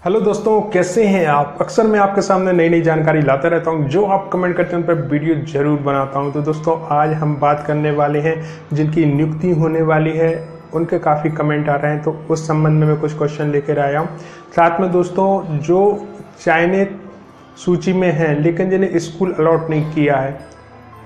Hello दोस्तों, कैसे हैं आप। अक्सर मैं आपके सामने नई नई जानकारी लाता रहता हूं, जो आप कमेंट करते हैं उन पर वीडियो जरूर बनाता हूं। तो दोस्तों आज हम बात करने वाले हैं जिनकी नियुक्ति होने वाली है, उनके काफ़ी कमेंट आ रहे हैं, तो उस संबंध में मैं कुछ क्वेश्चन लेकर आया हूँ। साथ में दोस्तों जो चयनित सूची में हैं लेकिन जिन्हें स्कूल अलॉट नहीं किया है,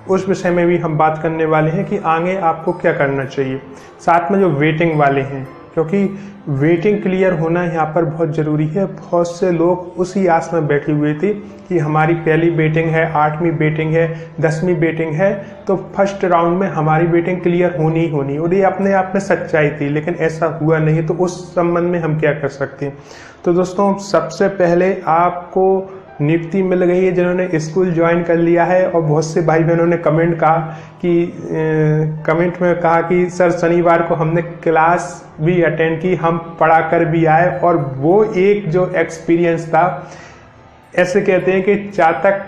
उस विषय में भी हम बात करने वाले हैं कि आगे आपको क्या करना चाहिए। साथ में जो वेटिंग वाले हैं, क्योंकि वेटिंग क्लियर होना यहाँ पर बहुत ज़रूरी है। बहुत से लोग उसी आस में बैठे हुए थे कि हमारी पहली वेटिंग है, 8वीं वेटिंग है, 10वीं वेटिंग है, तो फर्स्ट राउंड में हमारी वेटिंग क्लियर होनी ही होनी, और ये अपने आप में सच्चाई थी, लेकिन ऐसा हुआ नहीं। तो उस संबंध में हम क्या कर सकते हैं। तो दोस्तों सबसे पहले आपको नियुक्ति मिल गई है जिन्होंने स्कूल ज्वाइन कर लिया है, और बहुत से भाई बहनों ने कमेंट में कहा कि सर शनिवार को हमने क्लास भी अटेंड की, हम पढ़ा कर भी आए, और वो एक जो एक्सपीरियंस था, ऐसे कहते हैं कि चातक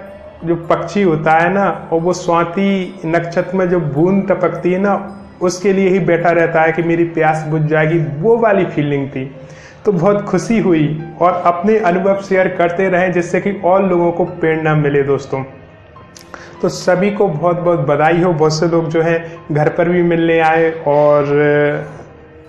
जो पक्षी होता है ना, और वो स्वाति नक्षत्र में जो बूंद टपकती है ना, उसके लिए ही बैठा रहता है कि मेरी प्यास बुझ जाएगी, वो वाली फीलिंग थी। तो बहुत खुशी हुई, और अपने अनुभव शेयर करते रहें जिससे कि और लोगों को प्रेरणा मिले। दोस्तों तो सभी को बहुत बहुत बधाई हो। बहुत से लोग जो है घर पर भी मिलने आए और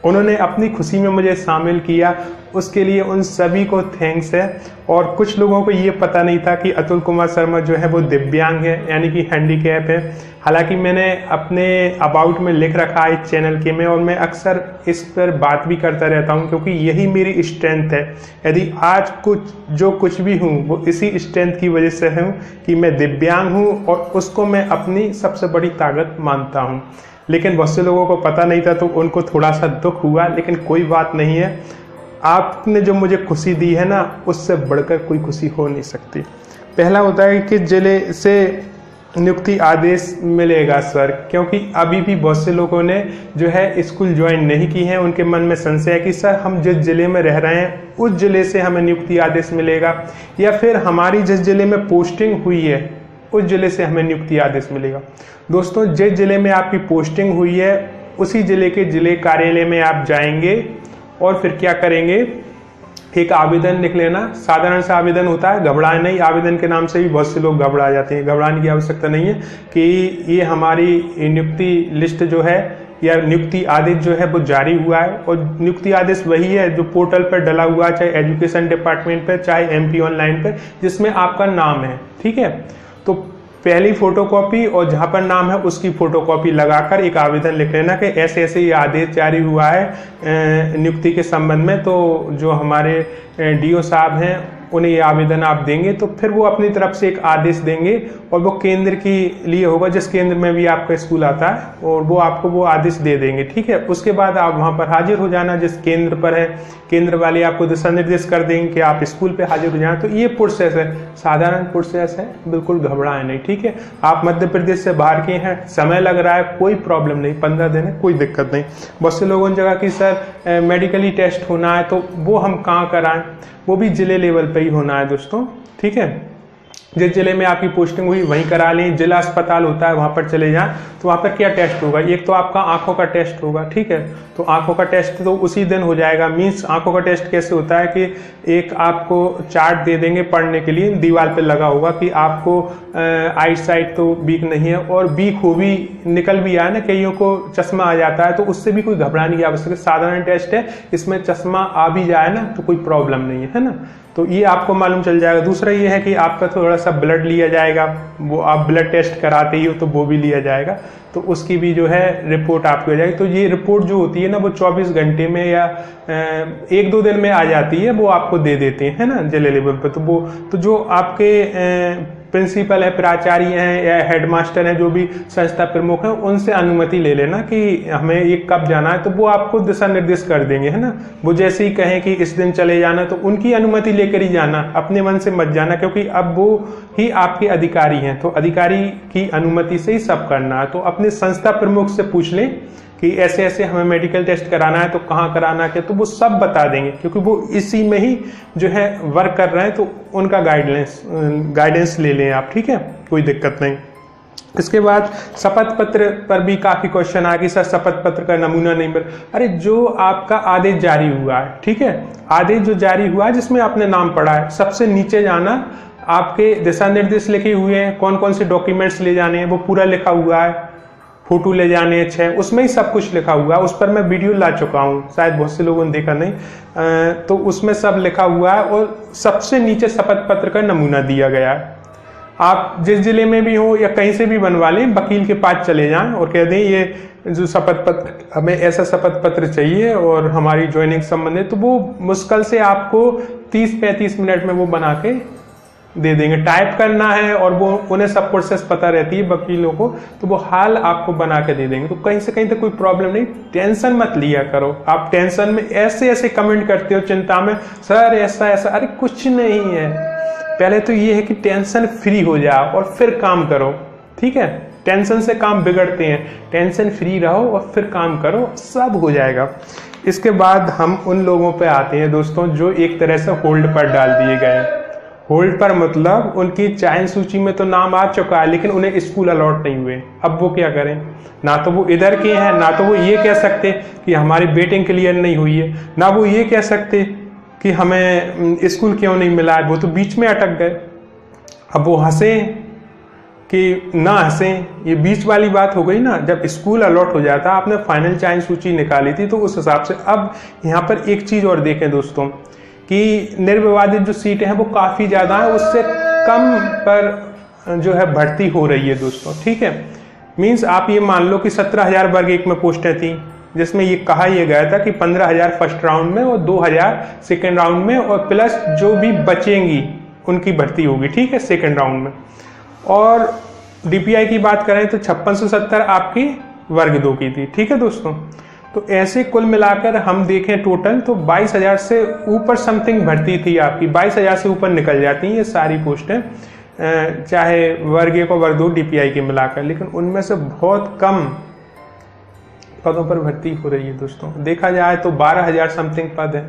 उन्होंने अपनी खुशी में मुझे शामिल किया, उसके लिए उन सभी को थैंक्स है। और कुछ लोगों को ये पता नहीं था कि अतुल कुमार शर्मा जो है वो दिव्यांग है, यानी कि हैंडीकैप है। हालांकि मैंने अपने अबाउट में लिख रखा है इस चैनल के में, और मैं अक्सर इस पर बात भी करता रहता हूँ, क्योंकि यही मेरी स्ट्रेंथ है। यदि आज कुछ भी हूँ वो इसी स्ट्रेंथ की वजह से हूँ कि मैं दिव्यांग हूँ, और उसको मैं अपनी सबसे बड़ी ताकत मानता हूँ। लेकिन बहुत से लोगों को पता नहीं था, तो उनको थोड़ा सा दुख हुआ, लेकिन कोई बात नहीं है। आपने जो मुझे खुशी दी है ना, उससे बढ़कर कोई खुशी हो नहीं सकती। पहला होता है कि जिले से नियुक्ति आदेश मिलेगा सर, क्योंकि अभी भी बहुत से लोगों ने जो है स्कूल ज्वाइन नहीं की है। उनके मन में संशय है कि सर हम जिस जिले में रह रहे हैं उस जिले से हमें नियुक्ति आदेश मिलेगा, या फिर हमारी जिस जिले में पोस्टिंग हुई है उस जिले से हमें नियुक्ति आदेश मिलेगा। दोस्तों जिस जिले में आपकी पोस्टिंग हुई है उसी जिले के जिले कार्यालय में आप जाएंगे, और फिर क्या करेंगे, एक आवेदन लिख लेना। साधारण सा आवेदन होता है, घबराए नहीं। आवेदन के नाम से भी बहुत से लोग घबरा जाते हैं, घबराने की आवश्यकता नहीं है कि ये हमारी नियुक्ति लिस्ट जो है या नियुक्ति आदेश जो है वो जारी हुआ है, और नियुक्ति आदेश वही है जो पोर्टल पर डला हुआ है, चाहे एजुकेशन डिपार्टमेंट पर, चाहे MP ऑनलाइन पर, जिसमें आपका नाम है। ठीक है, तो पहली फोटोकॉपी और जहां पर नाम है उसकी फोटोकॉपी लगाकर एक आवेदन लिख लेना कि ऐसे ऐसे ये आदेश जारी हुआ है नियुक्ति के संबंध में। तो जो हमारे DO साहब हैं उन्हें ये आवेदन आप देंगे, तो फिर वो अपनी तरफ से एक आदेश देंगे, और वो केंद्र के लिए होगा जिस केंद्र में भी आपका स्कूल आता है, और वो आपको वो आदेश दे देंगे। ठीक है, उसके बाद आप वहाँ पर हाजिर हो जाना जिस केंद्र पर है। केंद्र वाले आपको दिशा निर्देश कर देंगे कि आप स्कूल पे हाजिर हो जाएं। तो ये प्रोसेस है, साधारण प्रोसेस है, बिल्कुल घबराएं नहीं। ठीक है, आप मध्य प्रदेश से बाहर के हैं, समय लग रहा है, कोई प्रॉब्लम नहीं, 15 दिन है, कोई दिक्कत नहीं। बहुत से लोगों ने जगह कि सर मेडिकली टेस्ट होना है, तो वो हम कहाँ कराएं, वो भी जिले लेवल पे ही होना है दोस्तों। ठीक है, जिस जिले में आपकी पोस्टिंग हुई वहीं करा लें। जिला अस्पताल होता है वहां पर चले जाएं। तो वहां पर क्या टेस्ट होगा, एक तो आपका आंखों का टेस्ट होगा। ठीक है, तो आंखों का टेस्ट तो उसी दिन हो जाएगा। मीन्स आंखों का टेस्ट कैसे होता है कि एक आपको चार्ट दे देंगे पढ़ने के लिए, दीवार पे लगा होगा कि आपको आई साइट तो वीक नहीं है, और वीक हो भी निकल भी आए ना, कईयों को चश्मा आ जाता है, तो उससे भी कोई घबराने की आवश्यकता। साधारण टेस्ट है, इसमें चश्मा आ भी जाए ना तो कोई प्रॉब्लम नहीं है ना, तो ये आपको मालूम चल जाएगा। दूसरा ये है कि आपका थोड़ा सा ब्लड लिया जाएगा, वो आप ब्लड टेस्ट कराते ही हो तो वो भी लिया जाएगा, तो उसकी भी जो है रिपोर्ट आपको हो जाएगी। तो ये रिपोर्ट जो होती है ना, वो 24 घंटे में या 1-2 दिन में आ जाती है, वो आपको दे देते हैं ना जिले लेवल पर। तो जो आपके प्रिंसिपल है, प्राचार्य हैं या हेडमास्टर हैं, जो भी संस्था प्रमुख हैं, उनसे अनुमति ले लेना कि हमें ये कब जाना है, तो वो आपको दिशा निर्देश कर देंगे, है ना। वो जैसे ही कहें कि इस दिन चले जाना, तो उनकी अनुमति लेकर ही जाना, अपने मन से मत जाना, क्योंकि अब वो ही आपके अधिकारी हैं, तो अधिकारी की अनुमति से ही सब करना है। तो अपने संस्था प्रमुख से पूछ लें कि ऐसे ऐसे हमें मेडिकल टेस्ट कराना है, तो कहाँ कराना है, तो वो सब बता देंगे, क्योंकि वो इसी में ही जो है वर्क कर रहे हैं। तो उनका गाइडेंस ले लें आप। ठीक है, कोई दिक्कत नहीं। इसके बाद शपथ पत्र पर भी काफी क्वेश्चन आ कि सर शपथ पत्र का नमूना नहीं मिल। अरे जो आपका आदेश जारी हुआ है, ठीक है, आदेश जो जारी हुआ है जिसमें आपने नाम पढ़ा है, सबसे नीचे जाना, आपके दिशा निर्देश लिखे हुए हैं, कौन कौन से डॉक्यूमेंट्स ले जाने हैं वो पूरा लिखा हुआ है, फोटो ले जाने हैं 6, उसमें ही सब कुछ लिखा हुआ है। उस पर मैं वीडियो ला चुका हूँ, शायद बहुत से लोगों ने देखा नहीं, तो उसमें सब लिखा हुआ है और सबसे नीचे शपथ पत्र का नमूना दिया गया है। आप जिस जिले में भी हो या कहीं से भी बनवा लें, वकील के पास चले जाएं और कह दें ये जो शपथ पत्र, हमें ऐसा शपथ पत्र चाहिए और हमारी ज्वाइनिंग संबंधित, तो वो मुश्किल से आपको 30-35 मिनट में वो बना के दे देंगे। टाइप करना है और वो उन्हें सब प्रोसेस पता रहती है वकीलों को, तो वो हाल आपको बना के दे देंगे। तो कहीं से कहीं तक कोई प्रॉब्लम नहीं, टेंशन मत लिया करो। आप टेंशन में ऐसे ऐसे कमेंट करते हो चिंता में, सर ऐसा ऐसा, अरे कुछ नहीं है। पहले तो ये है कि टेंशन फ्री हो जाओ और फिर काम करो, ठीक है। टेंशन से काम बिगड़ते हैं, टेंशन फ्री रहो और फिर काम करो, सब हो जाएगा। इसके बाद हम उन लोगों पे आते हैं दोस्तों जो एक तरह से होल्ड पर डाल दिए गए। होल्ड पर मतलब उनकी चयन सूची में तो नाम आ चुका है लेकिन उन्हें स्कूल अलॉट नहीं हुए। अब वो क्या करें, ना तो वो इधर के हैं, ना तो वो ये कह सकते कि हमारी वेटिंग क्लियर नहीं हुई है, ना वो ये कह सकते कि हमें स्कूल क्यों नहीं मिला है, वो तो बीच में अटक गए। अब वो हंसें कि ना हंसें, ये बीच वाली बात हो गई ना। जब स्कूल अलॉट हो जाता, आपने फाइनल चयन सूची निकाली थी तो उस हिसाब से। अब यहाँ पर एक चीज और देखें दोस्तों कि निर्विवादित जो सीटें हैं वो काफी ज्यादा है, उससे कम पर जो है भर्ती हो रही है दोस्तों, ठीक है। मीन्स आप ये मान लो कि 17,000 वर्ग एक में पोस्टें थी, जिसमें ये कहा यह गया था कि 15,000 फर्स्ट राउंड में और 2,000 सेकेंड राउंड में, और प्लस जो भी बचेंगी उनकी भर्ती होगी, ठीक है, सेकेंड राउंड में। और डीपीआई की बात करें तो 5670 आपकी वर्ग 2 की थी, ठीक है दोस्तों। तो ऐसे कुल मिलाकर हम देखें टोटल तो 22,000 से ऊपर समथिंग भर्ती थी आपकी, 22,000 से ऊपर निकल जाती हैं ये सारी पोस्टें, चाहे वर्ग 1 और वर्ग 2 डीपीआई के मिलाकर। लेकिन उनमें से बहुत कम पदों पर भर्ती हो रही है दोस्तों। देखा जाए तो 12,000 समथिंग पद है।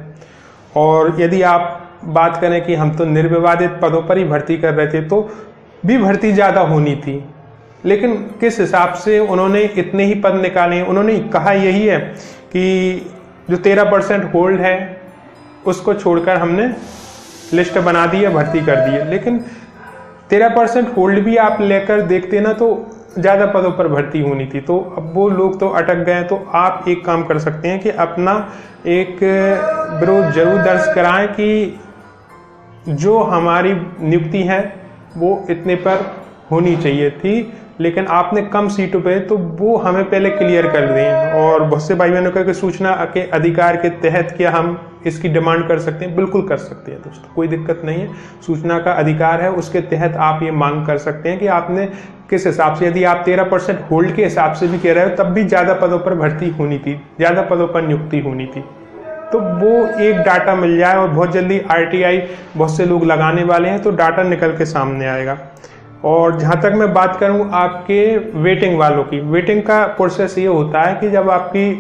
और यदि आप बात करें कि हम तो निर्विवादित पदों पर ही भर्ती कर रहे थे तो भी भर्ती ज़्यादा होनी थी, लेकिन किस हिसाब से उन्होंने इतने ही पद निकाले। उन्होंने कहा यही है कि जो 13% होल्ड है उसको छोड़कर हमने लिस्ट बना दी है, भर्ती कर दी है। लेकिन 13% होल्ड भी आप लेकर देखते ना तो ज़्यादा पदों पर भर्ती होनी थी। तो अब वो लोग तो अटक गए। तो आप एक काम कर सकते हैं कि अपना एक विरोध जरूर दर्ज कराएं कि जो हमारी नियुक्ति है वो इतने पर होनी चाहिए थी, लेकिन आपने कम सीटों पे, तो वो हमें पहले क्लियर कर दें। और बहुत से भाई बहनों का सूचना के अधिकार के तहत क्या हम इसकी डिमांड कर सकते हैं? बिल्कुल कर सकते हैं दोस्तों, कोई दिक्कत नहीं है। सूचना का अधिकार है, उसके तहत आप ये मांग कर सकते हैं कि आपने किस हिसाब से, यदि आप 13% होल्ड के हिसाब से भी कह रहे हो तब भी ज़्यादा पदों पर भर्ती होनी थी, ज़्यादा पदों पर नियुक्ति होनी थी, तो वो एक डाटा मिल जाए। और बहुत जल्दी आरटीआई बहुत से लोग लगाने वाले हैं तो डाटा निकल के सामने आएगा। और जहाँ तक मैं बात करूँ आपके वेटिंग वालों की, वेटिंग का प्रोसेस ये होता है कि जब आपकी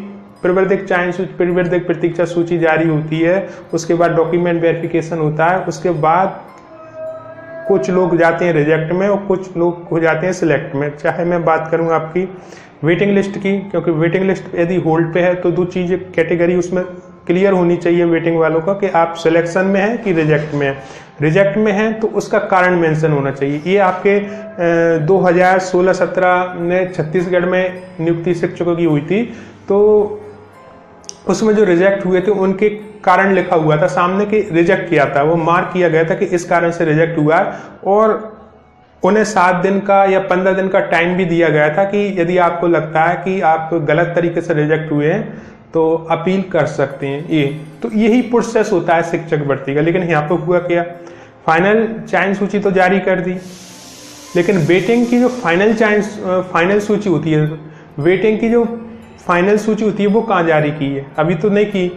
प्रवर्तिक चयन सूची, प्रवर्तिक प्रतीक्षा सूची जारी होती है, उसके बाद डॉक्यूमेंट वेरिफिकेशन होता है, उसके बाद कुछ लोग जाते हैं रिजेक्ट में और कुछ लोग हो जाते हैं सिलेक्ट में। चाहे मैं बात करूँ आपकी वेटिंग लिस्ट की, क्योंकि वेटिंग लिस्ट यदि होल्ड पे है तो 2 चीज़ें कैटेगरी उसमें क्लियर होनी चाहिए वेटिंग वालों का कि आप सिलेक्शन में हैं कि रिजेक्ट में हैं। रिजेक्ट में हैं तो उसका कारण मेंशन होना चाहिए। ये आपके 2016-17 में छत्तीसगढ़ में नियुक्ति शिक्षकों की हुई थी, तो उसमें जो रिजेक्ट हुए थे उनके कारण लिखा हुआ था सामने कि रिजेक्ट किया था, वो मार्क किया गया था कि इस कारण से रिजेक्ट हुआ है। और उन्हें 7 दिन का या 15 दिन का टाइम भी दिया गया था कि यदि आपको लगता है कि आप गलत तरीके से रिजेक्ट हुए हैं तो अपील कर सकते हैं। ये तो यही प्रोसेस होता है शिक्षक भर्ती का। लेकिन यहाँ पे हुआ क्या, फाइनल चयन सूची तो जारी कर दी, लेकिन वेटिंग की जो फाइनल सूची होती है, वेटिंग की जो फाइनल सूची होती है वो कहाँ जारी की है? अभी तो नहीं की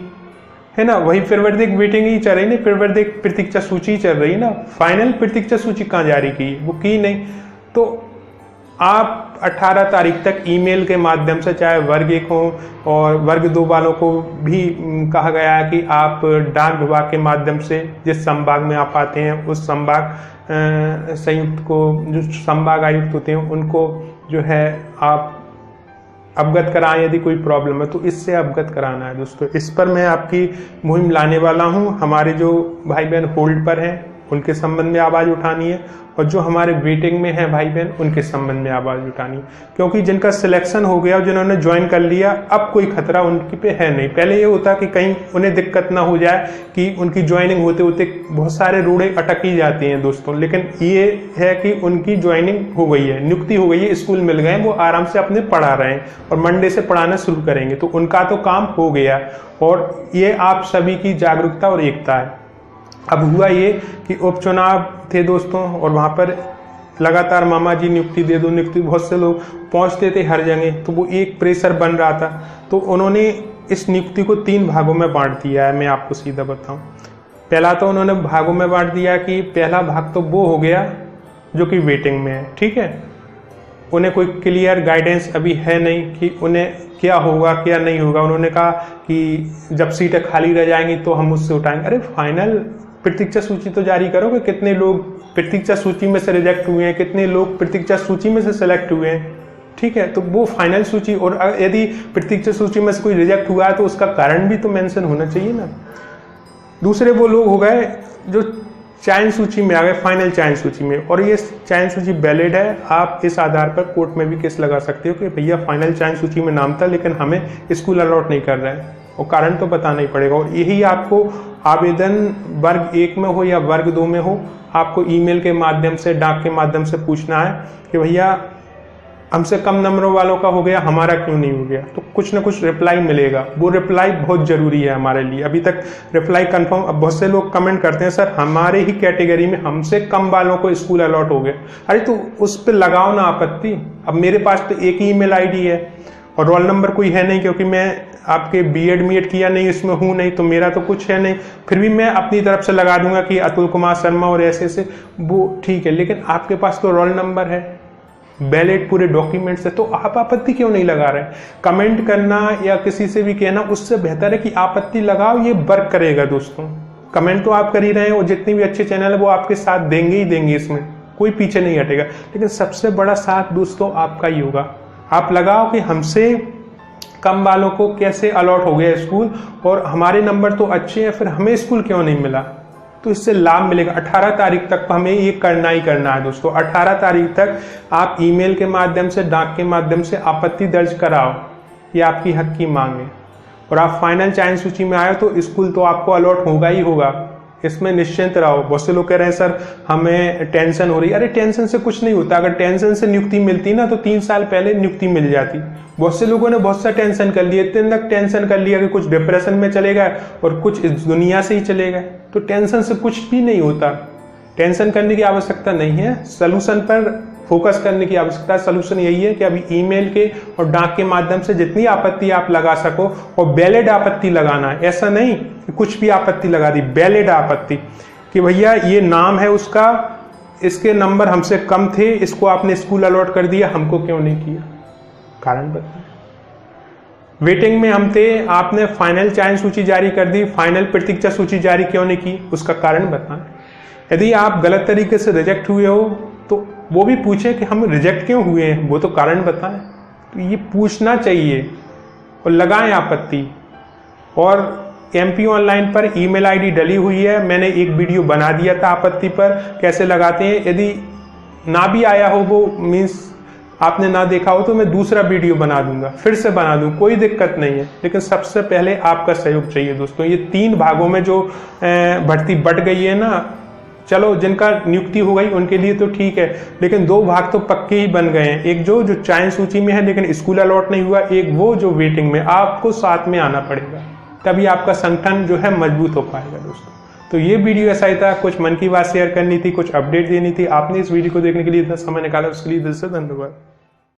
है ना, वही प्रवर्तिक वेटिंग ही चल रही ना, प्रवर्तिक प्रतीक्षा सूची ही चल रही है ना। फाइनल प्रतीक्षा सूची कहाँ जारी की है? वो की नहीं। तो आप 18 तारीख तक ईमेल के माध्यम से, चाहे वर्ग 1 हो और वर्ग 2 वालों को भी कहा गया है कि आप डाक विभाग के माध्यम से जिस संभाग में आप आते हैं उस संभाग संयुक्त को, जो संभाग आयुक्त होते हैं उनको जो है आप अवगत कराएं। यदि कोई प्रॉब्लम है तो इससे अवगत कराना है दोस्तों। इस पर मैं आपकी मुहिम लाने वाला हूं। हमारे जो भाई बहन होल्ड पर हैं उनके संबंध में आवाज़ उठानी है, और जो हमारे वेटिंग में हैं भाई बहन उनके संबंध में आवाज़ उठानी है, क्योंकि जिनका सिलेक्शन हो गया और जिन्होंने ज्वाइन कर लिया अब कोई खतरा उनके पे है नहीं। पहले ये होता कि कहीं उन्हें दिक्कत ना हो जाए कि उनकी ज्वाइनिंग होते होते बहुत सारे रोड़े अटक ही जाती हैं दोस्तों, लेकिन ये है कि उनकी ज्वाइनिंग हो गई है, नियुक्ति हो गई है, स्कूल मिल गए, वो आराम से अपने पढ़ा रहे हैं और मंडे से पढ़ाना शुरू करेंगे, तो उनका तो काम हो गया। और ये आप सभी की जागरूकता और एकता है। अब हुआ ये कि उपचुनाव थे दोस्तों, और वहाँ पर लगातार मामा जी नियुक्ति दे दो, नियुक्ति, बहुत से लोग पहुँचते थे हर जगह, तो वो एक प्रेशर बन रहा था। तो उन्होंने इस नियुक्ति को 3 भागों में बांट दिया है। मैं आपको सीधा बताऊं, पहला तो उन्होंने भागों में बांट दिया कि पहला भाग तो वो हो गया जो कि वेटिंग में है, ठीक है। उन्हें कोई क्लियर गाइडेंस अभी है नहीं कि उन्हें क्या होगा क्या नहीं होगा। उन्होंने कहा कि जब सीटें खाली रह जाएंगी तो हम उससे उठाएंगे। अरे फाइनल प्रतीक्षा सूची तो जारी करो कि कितने लोग प्रतीक्षा सूची में से रिजेक्ट हुए हैं, कितने लोग प्रतीक्षा सूची में से सेलेक्ट हुए हैं, ठीक है। तो वो फाइनल सूची, और यदि प्रतीक्षा सूची में से कोई रिजेक्ट हुआ है तो उसका कारण भी तो मेंशन होना चाहिए ना। दूसरे वो लोग हो गए जो चयन सूची में आ गए, फाइनल चयन सूची में, और ये चयन सूची वैलिड है। आप इस आधार पर कोर्ट में भी केस लगा सकते हो कि भैया फाइनल चयन सूची में नाम था लेकिन हमें स्कूल अलॉट नहीं कर रहे हैं, और कारण तो बताना ही पड़ेगा। और यही आपको आवेदन वर्ग 1 में हो या वर्ग 2 में हो, आपको ईमेल के माध्यम से, डाक के माध्यम से पूछना है कि भैया हमसे कम नंबरों वालों का हो गया, हमारा क्यों नहीं हो गया। तो कुछ ना कुछ रिप्लाई मिलेगा, वो रिप्लाई बहुत जरूरी है हमारे लिए। अभी तक रिप्लाई कंफर्म, अब बहुत से लोग कमेंट करते हैं सर हमारे ही कैटेगरी में हमसे कम वालों को स्कूल अलॉट हो गए। अरे तो उस पर लगाओ ना आपत्ति। अब मेरे पास तो एक ही ईमेल आईडी है और रोल नंबर कोई है नहीं, क्योंकि मैं आपके बीएड मीएड किया नहीं, इसमें हूँ नहीं, तो मेरा तो कुछ है नहीं। फिर भी मैं अपनी तरफ से लगा दूंगा कि अतुल कुमार शर्मा और ऐसे वो ठीक है, लेकिन आपके पास तो रोल नंबर है, वैलिड पूरे डॉक्यूमेंट्स है, तो आप आपत्ति क्यों नहीं लगा रहे। कमेंट करना या किसी से भी कहना उससे बेहतर है कि आपत्ति लगाओ, ये वर्क करेगा दोस्तों। कमेंट तो आप कर ही रहे हैं और जितने भी अच्छे चैनल है वो आपके साथ देंगे ही देंगे, इसमें कोई पीछे नहीं हटेगा। लेकिन सबसे बड़ा साथ दोस्तों आपका ही होगा। आप लगाओ कि हमसे कम वालों को कैसे अलॉट हो गया स्कूल, और हमारे नंबर तो अच्छे हैं, फिर हमें स्कूल क्यों नहीं मिला। तो इससे लाभ मिलेगा। 18 तारीख तक हमें ये करना ही करना है दोस्तों। 18 तारीख तक आप ईमेल के माध्यम से, डाक के माध्यम से आपत्ति दर्ज कराओ, ये आपकी हक की मांग है। और आप फाइनल चयन सूची में आए तो स्कूल तो आपको अलॉट होगा ही होगा, इसमें निश्चिंत रहो। बहुत से लोग कह रहे हैं सर हमें टेंशन हो रही है। अरे टेंशन से कुछ नहीं होता। अगर टेंशन से नियुक्ति मिलती ना तो 3 साल पहले नियुक्ति मिल जाती। बहुत से लोगों ने बहुत सा टेंशन कर लिया, इतने तक टेंशन कर लिया कि कुछ डिप्रेशन में चले गए और कुछ इस दुनिया से ही चले गए। तो टेंशन से कुछ भी नहीं होता। टेंशन करने की आवश्यकता नहीं है, सोल्यूशन पर फोकस करने की आवश्यकता है। सोल्यूशन यही है कि अभी ईमेल के और डाक के माध्यम से जितनी आपत्ति आप लगा सको, और वैलिड आपत्ति लगाना है। ऐसा नहीं कि कुछ भी आपत्ति लगा दी, वैलिड आपत्ति कि भैया ये नाम है उसका, इसके नंबर हमसे कम थे, इसको आपने स्कूल अलॉट कर दिया, हमको क्यों नहीं किया, कारण बताएं। वेटिंग में हम थे, आपने फाइनल चयन सूची जारी कर दी, फाइनल प्रतीक्षा सूची जारी क्यों नहीं की, उसका कारण बताएं। यदि आप गलत तरीके से रिजेक्ट हुए हो तो वो भी पूछे कि हम रिजेक्ट क्यों हुए हैं, वो तो कारण बताएं। तो ये पूछना चाहिए और लगाएं आपत्ति। और एमपी ऑनलाइन पर ईमेल आईडी डली हुई है, मैंने एक वीडियो बना दिया था आपत्ति पर कैसे लगाते हैं। यदि ना भी आया हो, वो मीन्स आपने ना देखा हो, तो मैं दूसरा वीडियो बना दूंगा, फिर से बना दूं, कोई दिक्कत नहीं है। लेकिन सबसे पहले आपका सहयोग चाहिए दोस्तों। ये 3 भागों में जो भर्ती बट गई है ना, चलो जिनका नियुक्ति हो गई उनके लिए तो ठीक है, लेकिन 2 भाग तो पक्के ही बन गए हैं। एक जो चयन सूची में है लेकिन स्कूल अलॉट नहीं हुआ, एक वो जो वेटिंग में। आपको साथ में आना पड़ेगा, तभी आपका संगठन जो है मजबूत हो पाएगा दोस्तों। तो ये वीडियो ऐसा ही था, कुछ मन की बात शेयर करनी थी, कुछ अपडेट देनी थी। आपने इस वीडियो को देखने के लिए इतना समय निकाला, उसके लिए दिल से धन्यवाद।